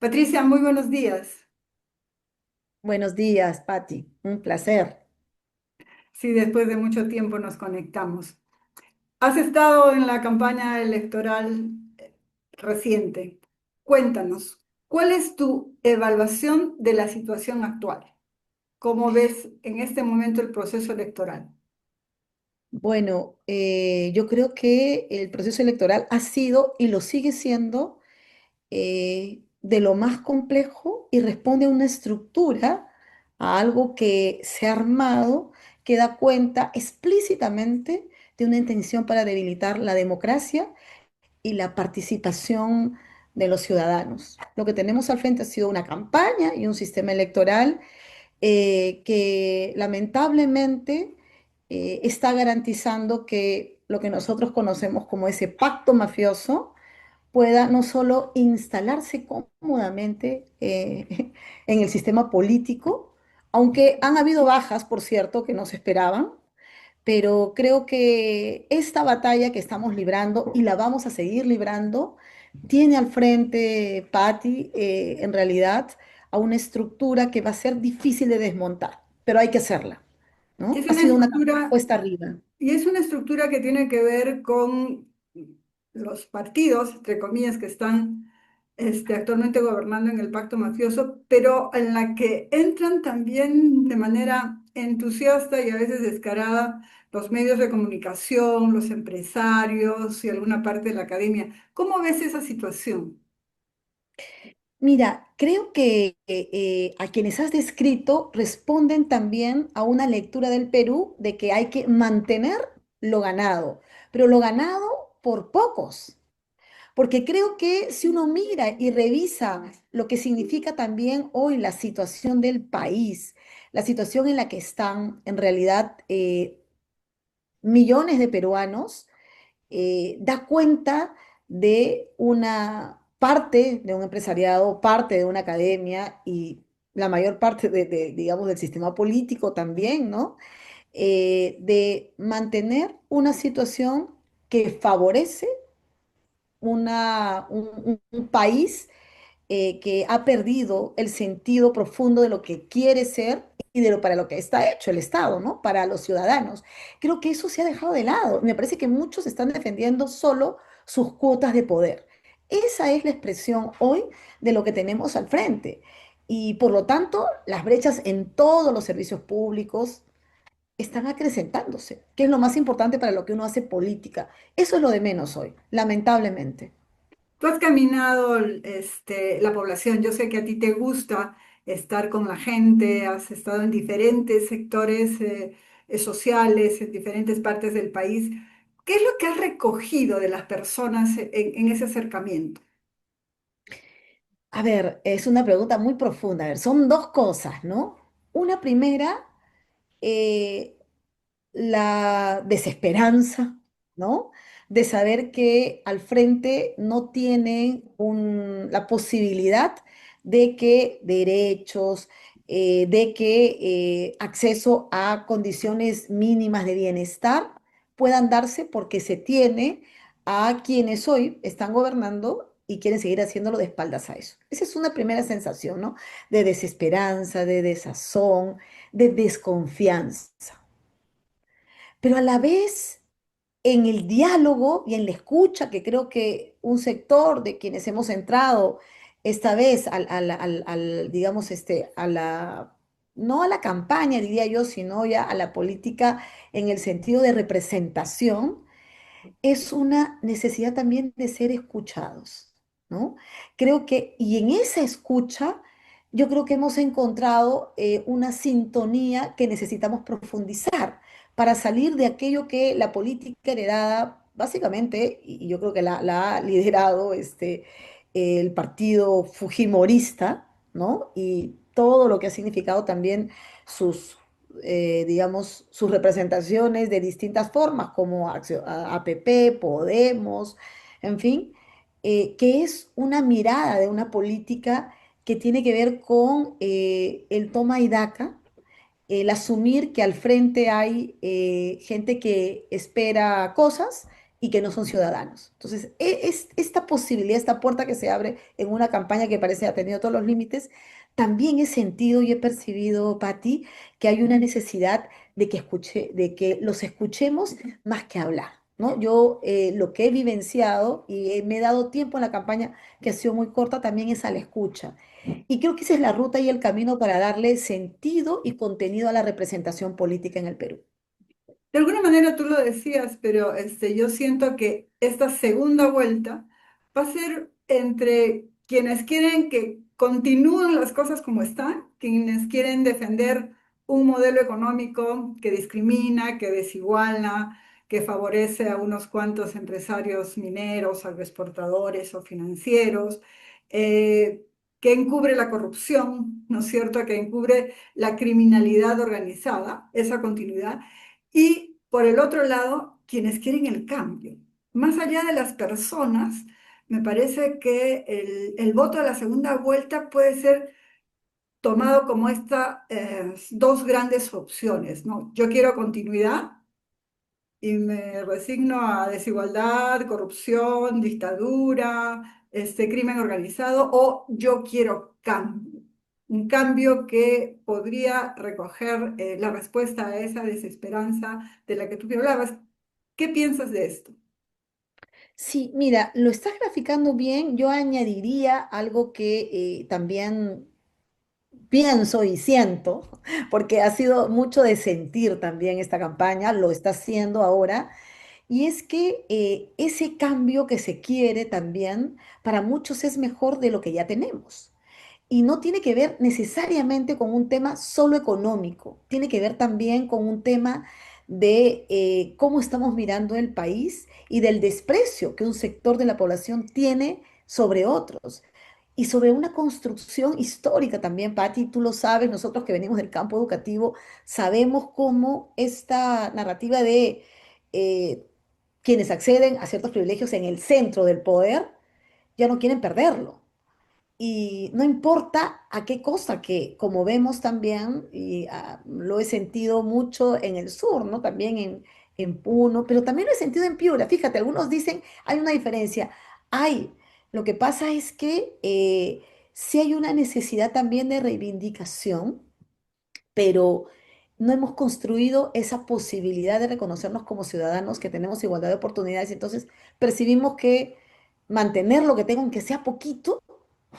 Patricia, muy buenos días. Buenos días, Patti. Un placer. Sí, después de mucho tiempo nos conectamos. Has estado en la campaña electoral reciente. Cuéntanos, ¿cuál es tu evaluación de la situación actual? ¿Cómo ves en este momento el proceso electoral? Bueno, yo creo que el proceso electoral ha sido y lo sigue siendo de lo más complejo y responde a una estructura, a algo que se ha armado, que da cuenta explícitamente de una intención para debilitar la democracia y la participación de los ciudadanos. Lo que tenemos al frente ha sido una campaña y un sistema electoral que lamentablemente está garantizando que lo que nosotros conocemos como ese pacto mafioso pueda no solo instalarse cómodamente en el sistema político, aunque han habido bajas, por cierto, que no se esperaban, pero creo que esta batalla que estamos librando y la vamos a seguir librando, tiene al frente, Patti, en realidad, a una estructura que va a ser difícil de desmontar, pero hay que hacerla, Y ¿no? es Ha una sido una estructura cuesta arriba. Y es una estructura que tiene que ver con los partidos, entre comillas, que están actualmente gobernando en el pacto mafioso, pero en la que entran también de manera entusiasta y a veces descarada los medios de comunicación, los empresarios y alguna parte de la academia. ¿Cómo ves esa situación? Mira, creo que a quienes has descrito responden también a una lectura del Perú de que hay que mantener lo ganado, pero lo ganado por pocos. Porque creo que si uno mira y revisa lo que significa también hoy la situación del país, la situación en la que están en realidad millones de peruanos, da cuenta de una parte de un empresariado, parte de una academia y la mayor parte digamos, del sistema político también, ¿no? De mantener una situación que favorece un país que ha perdido el sentido profundo de lo que quiere ser y de lo para lo que está hecho el Estado, ¿no? Para los ciudadanos. Creo que eso se ha dejado de lado. Me parece que muchos están defendiendo solo sus cuotas de poder. Esa es la expresión hoy de lo que tenemos al frente. Y por lo tanto, las brechas en todos los servicios públicos están acrecentándose, que es lo más importante para lo que uno hace política. Eso es lo de menos hoy, lamentablemente. Tú has caminado la población, yo sé que a ti te gusta estar con la gente, has estado en diferentes sectores sociales, en diferentes partes del país. ¿Qué es lo que has recogido de las personas en ese acercamiento? A ver, es una pregunta muy profunda. A ver, son dos cosas, ¿no? Una primera, eh, la desesperanza, ¿no? De saber que al frente no tienen la posibilidad de que derechos, de que acceso a condiciones mínimas de bienestar puedan darse porque se tiene a quienes hoy están gobernando y quieren seguir haciéndolo de espaldas a eso. Esa es una primera sensación, ¿no? De desesperanza, de desazón, de desconfianza, pero a la vez en el diálogo y en la escucha, que creo que un sector de quienes hemos entrado esta vez digamos, no a la campaña, diría yo, sino ya a la política en el sentido de representación, es una necesidad también de ser escuchados, ¿no? Creo que, y en esa escucha, yo creo que hemos encontrado una sintonía que necesitamos profundizar para salir de aquello que la política heredada, básicamente, y yo creo que la ha liderado el partido fujimorista, ¿no? Y todo lo que ha significado también sus digamos, sus representaciones de distintas formas, como APP, Podemos, en fin, que es una mirada de una política que tiene que ver con el toma y daca, el asumir que al frente hay gente que espera cosas y que no son ciudadanos. Entonces, es esta posibilidad, esta puerta que se abre en una campaña que parece ha tenido todos los límites, también he sentido y he percibido, Patti, que hay una necesidad de que los escuchemos más que hablar. ¿No? Yo lo que he vivenciado y me he dado tiempo en la campaña, que ha sido muy corta, también es a la escucha. Y creo que esa es la ruta y el camino para darle sentido y contenido a la representación política en el Perú. De alguna manera tú lo decías, pero yo siento que esta segunda vuelta va a ser entre quienes quieren que continúen las cosas como están, quienes quieren defender un modelo económico que discrimina, que desiguala, que favorece a unos cuantos empresarios mineros, agroexportadores o financieros, que encubre la corrupción, ¿no es cierto?, que encubre la criminalidad organizada, esa continuidad y por el otro lado, quienes quieren el cambio. Más allá de las personas, me parece que el voto de la segunda vuelta puede ser tomado como estas dos grandes opciones, ¿no? Yo quiero continuidad y me resigno a desigualdad, corrupción, dictadura, crimen organizado, o yo quiero cambio. Un cambio que podría recoger la respuesta a esa desesperanza de la que tú me hablabas. ¿Qué piensas de esto? Sí, mira, lo estás graficando bien. Yo añadiría algo que también pienso y siento, porque ha sido mucho de sentir también esta campaña, lo está haciendo ahora, y es que ese cambio que se quiere también para muchos es mejor de lo que ya tenemos. Y no tiene que ver necesariamente con un tema solo económico, tiene que ver también con un tema de cómo estamos mirando el país y del desprecio que un sector de la población tiene sobre otros. Y sobre una construcción histórica también, Patti, tú lo sabes, nosotros que venimos del campo educativo, sabemos cómo esta narrativa de eh, quienes acceden a ciertos privilegios en el centro del poder ya no quieren perderlo. Y no importa a qué cosa, que como vemos también, y lo he sentido mucho en el sur, ¿no? También en Puno, pero también lo he sentido en Piura. Fíjate, algunos dicen, hay una diferencia. Hay, lo que pasa es que sí hay una necesidad también de reivindicación, pero no hemos construido esa posibilidad de reconocernos como ciudadanos que tenemos igualdad de oportunidades. Entonces, percibimos que mantener lo que tengo, aunque sea poquito,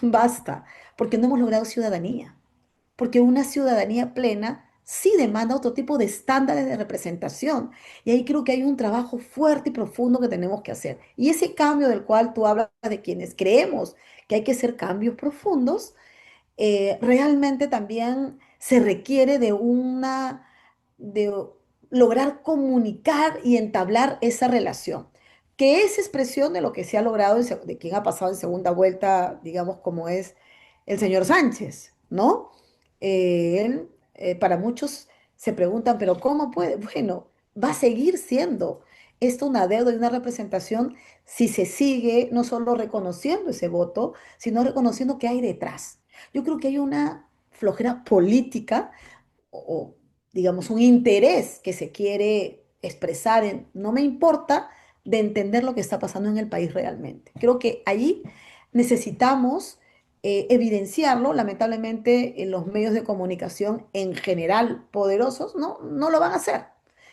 basta, porque no hemos logrado ciudadanía, porque una ciudadanía plena sí demanda otro tipo de estándares de representación. Y ahí creo que hay un trabajo fuerte y profundo que tenemos que hacer. Y ese cambio del cual tú hablas de quienes creemos que hay que hacer cambios profundos, realmente también se requiere de lograr comunicar y entablar esa relación, que es expresión de lo que se ha logrado, de quien ha pasado en segunda vuelta, digamos, como es el señor Sánchez, ¿no? Para muchos se preguntan, pero ¿cómo puede? Bueno, va a seguir siendo esto una deuda y una representación si se sigue no solo reconociendo ese voto, sino reconociendo qué hay detrás. Yo creo que hay una flojera política o, digamos, un interés que se quiere expresar en no me importa de entender lo que está pasando en el país realmente. Creo que allí necesitamos evidenciarlo. Lamentablemente, los medios de comunicación en general poderosos no lo van a hacer.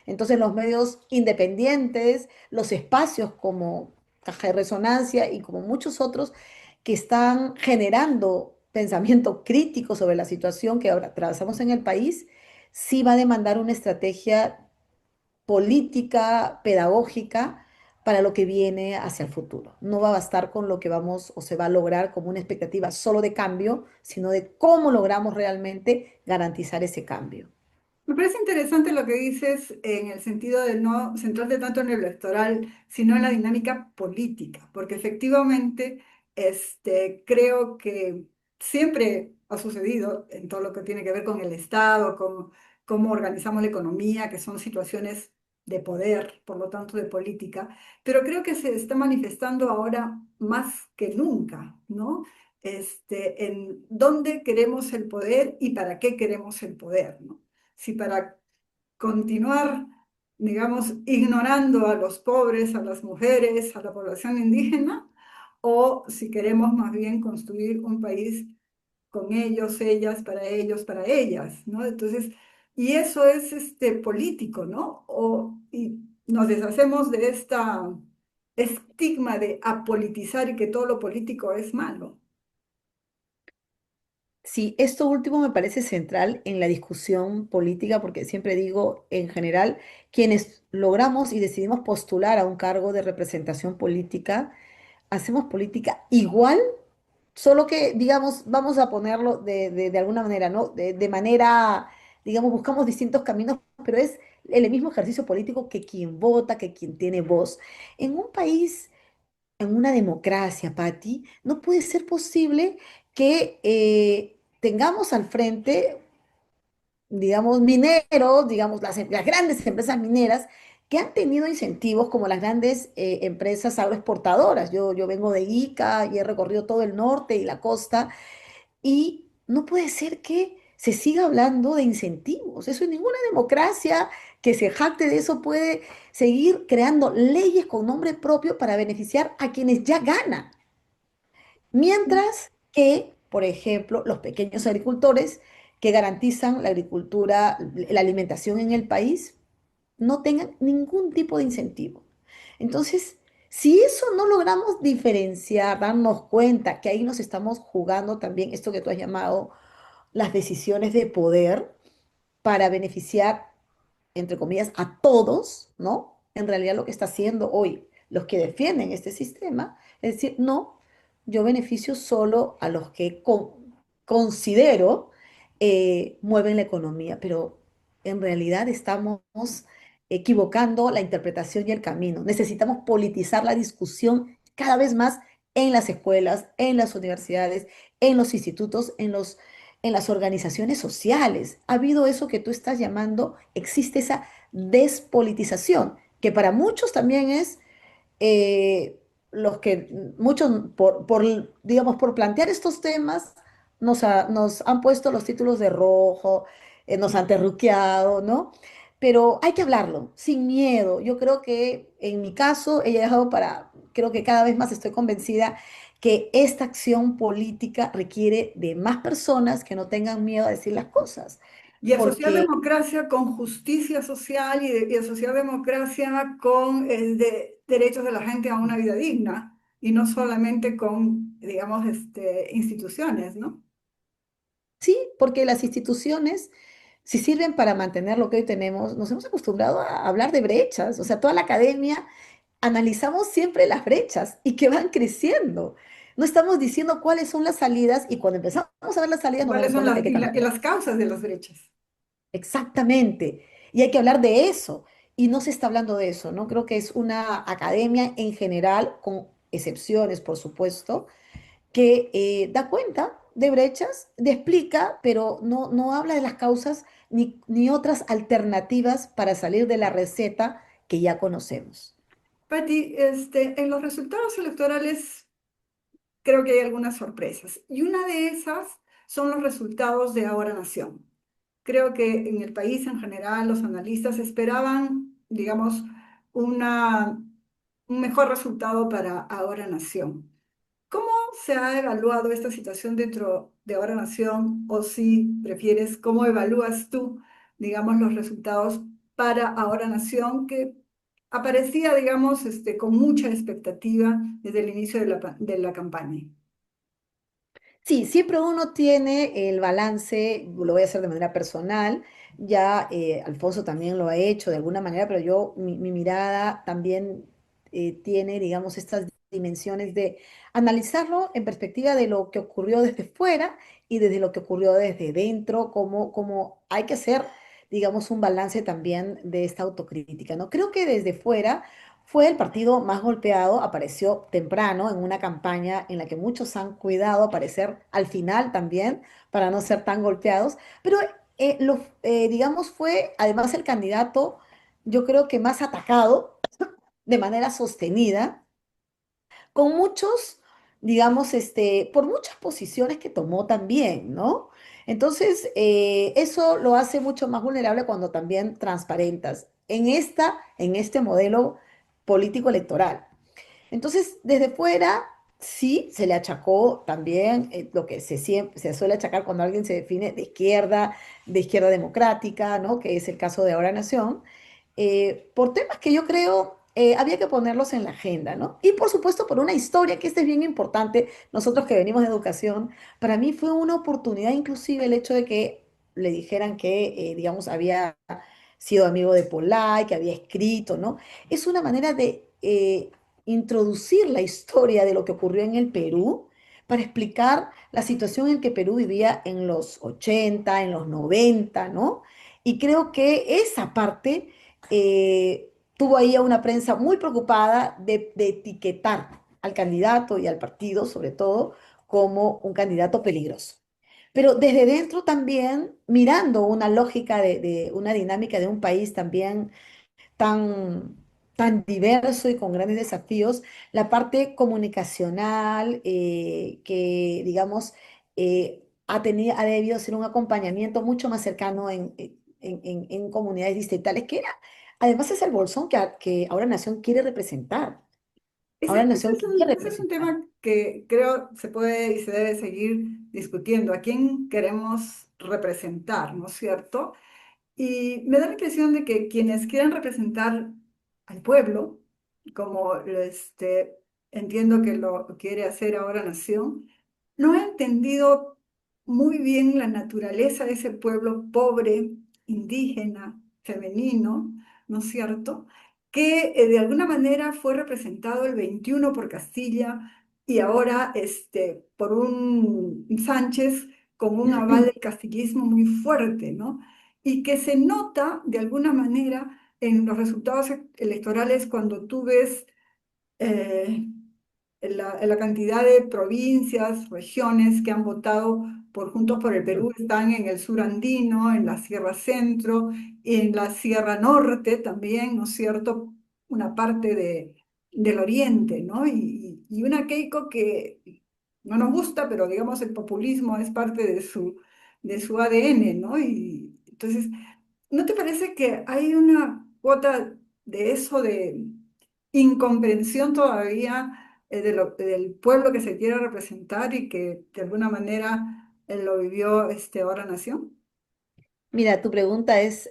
Entonces, los medios independientes, los espacios como Caja de Resonancia y como muchos otros que están generando pensamiento crítico sobre la situación que ahora atravesamos en el país, sí va a demandar una estrategia política, pedagógica, para lo que viene hacia el futuro. No va a bastar con lo que vamos o se va a lograr como una expectativa solo de cambio, sino de cómo logramos realmente garantizar ese cambio. Me parece interesante lo que dices en el sentido de no centrarte tanto en el electoral, sino en la dinámica política, porque efectivamente creo que siempre ha sucedido en todo lo que tiene que ver con el Estado, con cómo organizamos la economía, que son situaciones de poder, por lo tanto de política, pero creo que se está manifestando ahora más que nunca, ¿no? En dónde queremos el poder y para qué queremos el poder, ¿no? Si para continuar digamos, ignorando a los pobres, a las mujeres, a la población indígena, o si queremos más bien construir un país con ellos, ellas, para ellas, ¿no? Entonces, y eso es político, ¿no? Y nos deshacemos de esta estigma de apolitizar y que todo lo político es malo. Sí, esto último me parece central en la discusión política porque siempre digo, en general, quienes logramos y decidimos postular a un cargo de representación política, hacemos política igual, solo que, digamos, vamos a ponerlo de alguna manera, ¿no? De manera, digamos, buscamos distintos caminos, pero es el mismo ejercicio político que quien vota, que quien tiene voz. En un país, en una democracia, Patti, no puede ser posible que tengamos al frente, digamos, mineros, digamos, las grandes empresas mineras que han tenido incentivos como las grandes empresas agroexportadoras. Yo vengo de Ica y he recorrido todo el norte y la costa y no puede ser que se siga hablando de incentivos. Eso en ninguna democracia que se jacte de eso puede seguir creando leyes con nombre propio para beneficiar a quienes ya ganan. Mientras que, por ejemplo, los pequeños agricultores que garantizan la agricultura, la alimentación en el país, no tengan ningún tipo de incentivo. Entonces, si eso no logramos diferenciar, darnos cuenta que ahí nos estamos jugando también esto que tú has llamado las decisiones de poder para beneficiar entre comillas, a todos, ¿no? En realidad lo que está haciendo hoy los que defienden este sistema es decir, no, yo beneficio solo a los que considero mueven la economía, pero en realidad estamos equivocando la interpretación y el camino. Necesitamos politizar la discusión cada vez más en las escuelas, en las universidades, en los institutos, en las organizaciones sociales. Ha habido eso que tú estás llamando, existe esa despolitización, que para muchos también es los que, muchos digamos, por plantear estos temas, nos han puesto los títulos de rojo, nos han terruqueado, ¿no? Pero hay que hablarlo, sin miedo. Yo creo que en mi caso he llegado para, creo que cada vez más estoy convencida que esta acción política requiere de más personas que no tengan miedo a decir las cosas, Y asociar porque democracia con justicia social y asociar democracia con el de derechos de la gente a una vida digna y no solamente con, digamos, instituciones, ¿no? sí, porque las instituciones, si sirven para mantener lo que hoy tenemos, nos hemos acostumbrado a hablar de brechas, o sea, toda la academia analizamos siempre las brechas y que van creciendo. No estamos diciendo cuáles son las salidas y cuando empezamos a ver las salidas nos ¿Cuáles damos son cuenta que hay que y cambiarlas. las causas de las brechas? Exactamente. Y hay que hablar de eso. Y no se está hablando de eso, ¿no? Creo que es una academia en general, con excepciones, por supuesto, que da cuenta de brechas, de explica, pero no habla de las causas ni otras alternativas para salir de la receta que ya conocemos. Patti, en los resultados electorales creo que hay algunas sorpresas y una de esas son los resultados de Ahora Nación. Creo que en el país en general los analistas esperaban, digamos, una, un mejor resultado para Ahora Nación. ¿Cómo se ha evaluado esta situación dentro de Ahora Nación? O si prefieres, ¿cómo evalúas tú, digamos, los resultados para Ahora Nación que aparecía, digamos, con mucha expectativa desde el inicio de de la campaña? Sí, siempre uno tiene el balance, lo voy a hacer de manera personal, ya Alfonso también lo ha hecho de alguna manera, pero yo, mi mirada también tiene, digamos, estas dimensiones de analizarlo en perspectiva de lo que ocurrió desde fuera y desde lo que ocurrió desde dentro, como hay que hacer, digamos, un balance también de esta autocrítica, ¿no? Creo que desde fuera fue el partido más golpeado, apareció temprano en una campaña en la que muchos han cuidado aparecer al final también para no ser tan golpeados, pero digamos fue además el candidato yo creo que más atacado de manera sostenida, con muchos, digamos, por muchas posiciones que tomó también, ¿no? Entonces, eso lo hace mucho más vulnerable cuando también transparentas. en este modelo político electoral. Entonces, desde fuera, sí, se le achacó también lo que se suele achacar cuando alguien se define de izquierda democrática, ¿no? Que es el caso de Ahora Nación, por temas que yo creo había que ponerlos en la agenda, ¿no? Y por supuesto por una historia, que este es bien importante, nosotros que venimos de educación, para mí fue una oportunidad inclusive el hecho de que le dijeran que, digamos, había sido amigo de Polay, que había escrito, ¿no? Es una manera de introducir la historia de lo que ocurrió en el Perú para explicar la situación en que Perú vivía en los 80, en los 90, ¿no? Y creo que esa parte tuvo ahí a una prensa muy preocupada de etiquetar al candidato y al partido, sobre todo, como un candidato peligroso. Pero desde dentro también, mirando una lógica de una dinámica de un país también tan, tan diverso y con grandes desafíos, la parte comunicacional que, digamos, ha debido ser un acompañamiento mucho más cercano en comunidades distritales, que era, además es el bolsón que Ahora Nación quiere representar. Ahora Nación quiere Ese es un representar. tema que creo se puede y se debe seguir discutiendo. ¿A quién queremos representar, no es cierto? Y me da la impresión de que quienes quieren representar al pueblo, como entiendo que lo quiere hacer ahora Nación, no ha entendido muy bien la naturaleza de ese pueblo pobre, indígena, femenino, ¿no es cierto? Que de alguna manera fue representado el 21 por Castilla y ahora por un Sánchez con un aval del castillismo muy fuerte, ¿no? Y que se nota de alguna manera en los resultados electorales cuando tú ves eh, la cantidad de provincias, regiones que han votado por Juntos por el Perú están en el sur andino, en la Sierra Centro, en la Sierra Norte también, ¿no es cierto? Una parte del oriente, ¿no? Y una Keiko que no nos gusta, pero digamos el populismo es parte de su ADN, ¿no? Y entonces, ¿no te parece que hay una cuota de eso, de incomprensión todavía del pueblo que se quiere representar y que de alguna manera lo vivió ahora Nación? Mira, tu pregunta es,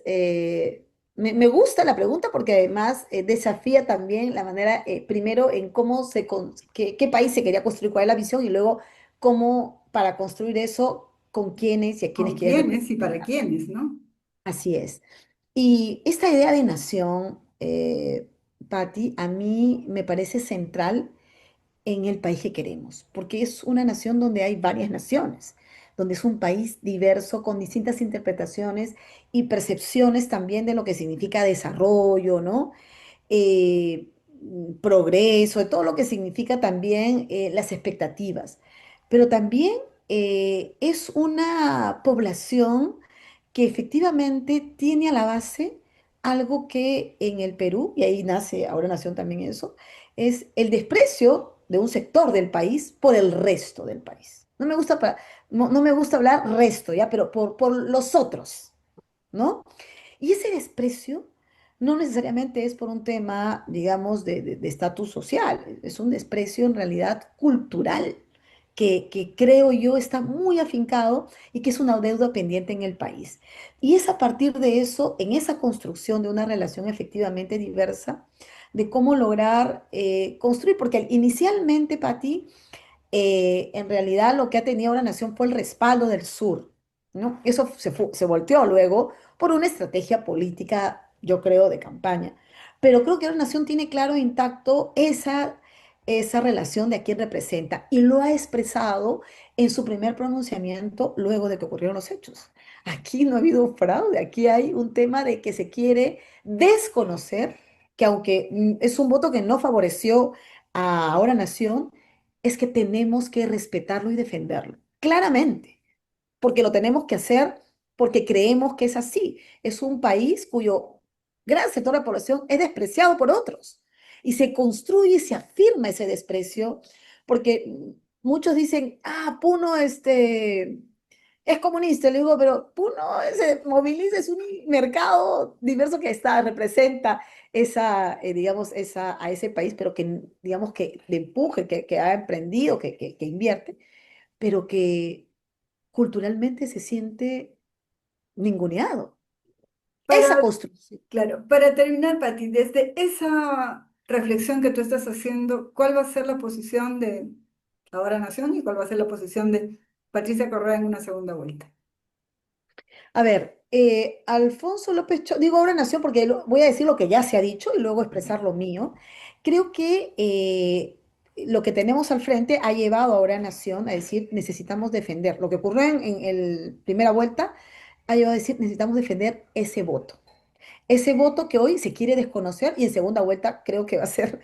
me gusta la pregunta porque además desafía también la manera, primero en cómo qué país se quería construir, cuál es la visión y luego cómo para construir eso, con quiénes y a quiénes ¿Con quieres quiénes y para representar. quiénes, no? Así es. Y esta idea de nación, Patti, a mí me parece central en el país que queremos, porque es una nación donde hay varias naciones, donde es un país diverso con distintas interpretaciones y percepciones también de lo que significa desarrollo, ¿no? eh, Progreso, de todo lo que significa también las expectativas. Pero también es una población que efectivamente tiene a la base algo que en el Perú, y ahí nace, ahora nació también eso, es el desprecio de un sector del país por el resto del país. No me gusta hablar resto, ¿ya? Pero por los otros, ¿no? Y ese desprecio no necesariamente es por un tema, digamos, de estatus social, es un desprecio en realidad cultural, que creo yo está muy afincado y que es una deuda pendiente en el país. Y es a partir de eso, en esa construcción de una relación efectivamente diversa, de cómo lograr construir, porque inicialmente, Pati, en realidad lo que ha tenido la nación fue el respaldo del sur, ¿no? Eso se volteó luego por una estrategia política, yo creo, de campaña. Pero creo que la nación tiene claro e intacto esa relación de a quién representa y lo ha expresado en su primer pronunciamiento luego de que ocurrieron los hechos. Aquí no ha habido fraude, aquí hay un tema de que se quiere desconocer que aunque es un voto que no favoreció a Ahora Nación, es que tenemos que respetarlo y defenderlo, claramente, porque lo tenemos que hacer porque creemos que es así. Es un país cuyo gran sector de la población es despreciado por otros y se construye y se afirma ese desprecio porque muchos dicen, Puno, es comunista. Le digo, pero tú no se moviliza, es un mercado diverso que está, representa esa, digamos, a ese país, pero que, digamos, que le empuje, que ha emprendido, que invierte, pero que culturalmente se siente ninguneado. Esa Para, construcción. claro, para terminar, Pati, desde esa reflexión que tú estás haciendo, ¿cuál va a ser la posición de Ahora Nación y cuál va a ser la posición de Patricia Correa en una segunda vuelta? A ver, Alfonso López digo ahora nació porque voy a decir lo que ya se ha dicho y luego expresar lo mío. Creo que lo que tenemos al frente ha llevado ahora a Nación a decir necesitamos defender. Lo que ocurrió en primera vuelta ha llevado a decir necesitamos defender ese voto. Ese voto que hoy se quiere desconocer y en segunda vuelta creo que va a ser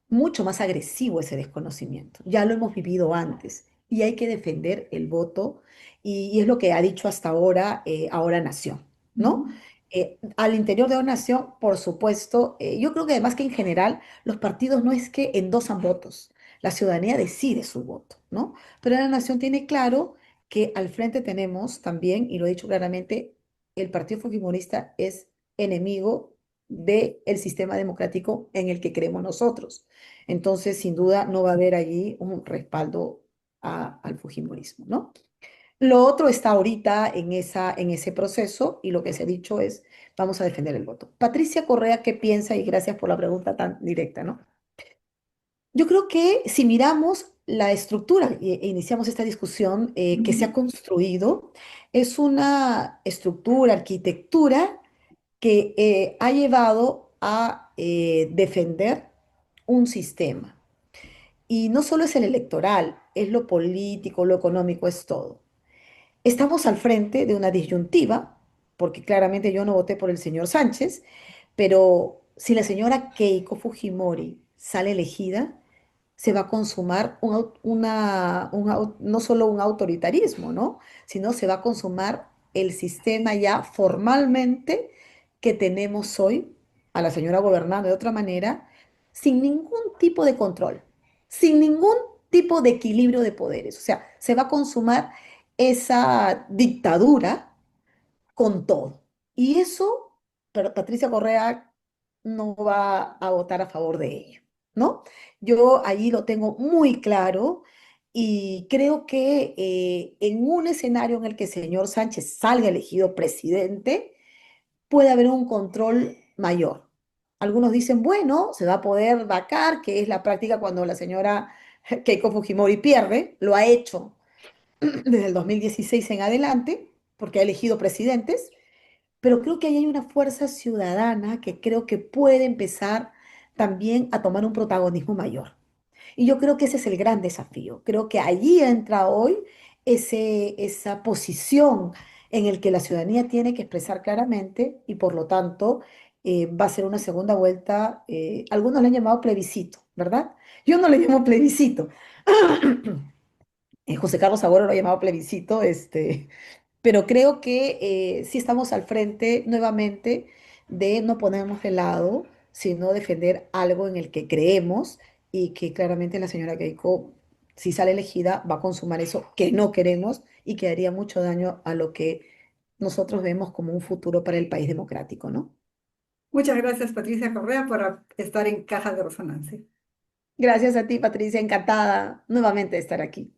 mucho más agresivo ese desconocimiento. Ya lo hemos vivido antes y hay que defender el voto y es lo que ha dicho hasta ahora, ahora Nación, ¿no? Ujú, Al interior de una nación, por supuesto, yo creo que además que en general los partidos no es que endosan votos, la ciudadanía decide su voto, ¿no? Pero la nación tiene claro que al frente tenemos también, y lo he dicho claramente, el Partido Fujimorista es enemigo del sistema democrático en el que creemos nosotros. Entonces, sin duda, no va a haber allí un respaldo al Fujimorismo, ¿no? Lo otro está ahorita en ese proceso y lo que se ha dicho es, vamos a defender el voto. Patricia Correa, ¿qué piensa? Y gracias por la pregunta tan directa, ¿no? Yo creo que si miramos la estructura e iniciamos esta discusión que se ha ujú, construido, es una estructura, arquitectura que ha llevado a defender un sistema. Y no solo es el electoral, es lo político, lo económico, es todo. Estamos al frente de una disyuntiva, porque claramente yo no voté por el señor Sánchez, pero si la señora Keiko Fujimori sale elegida, se va a consumar no solo un autoritarismo, ¿no? Sino se va a consumar el sistema ya formalmente que tenemos hoy, a la señora gobernando de otra manera, sin ningún tipo de control, sin ningún tipo de equilibrio de poderes. O sea, se va a consumar esa dictadura con todo. Y eso, pero Patricia Correa no va a votar a favor de ello, ¿no? Yo allí lo tengo muy claro y creo que en un escenario en el que el señor Sánchez salga elegido presidente, puede haber un control mayor. Algunos dicen, bueno, se va a poder vacar, que es la práctica cuando la señora Keiko Fujimori pierde, lo ha hecho desde el 2016 en adelante, porque ha elegido presidentes, pero creo que ahí hay una fuerza ciudadana que creo que puede empezar también a tomar un protagonismo mayor. Y yo creo que ese es el gran desafío. Creo que allí entra hoy esa posición en el que la ciudadanía tiene que expresar claramente y por lo tanto va a ser una segunda vuelta. Algunos le han llamado plebiscito, ¿verdad? Yo no le llamo plebiscito. José Carlos Agüero lo ha llamado plebiscito, pero creo que sí estamos al frente nuevamente de no ponernos de lado, sino defender algo en el que creemos y que claramente la señora Keiko, si sale elegida, va a consumar eso que no queremos y que haría mucho daño a lo que nosotros vemos como un futuro para el país democrático, ¿no? muchas gracias, Patricia Correa, por estar en Caja de Resonancia. Gracias a ti, Patricia, encantada nuevamente de estar aquí.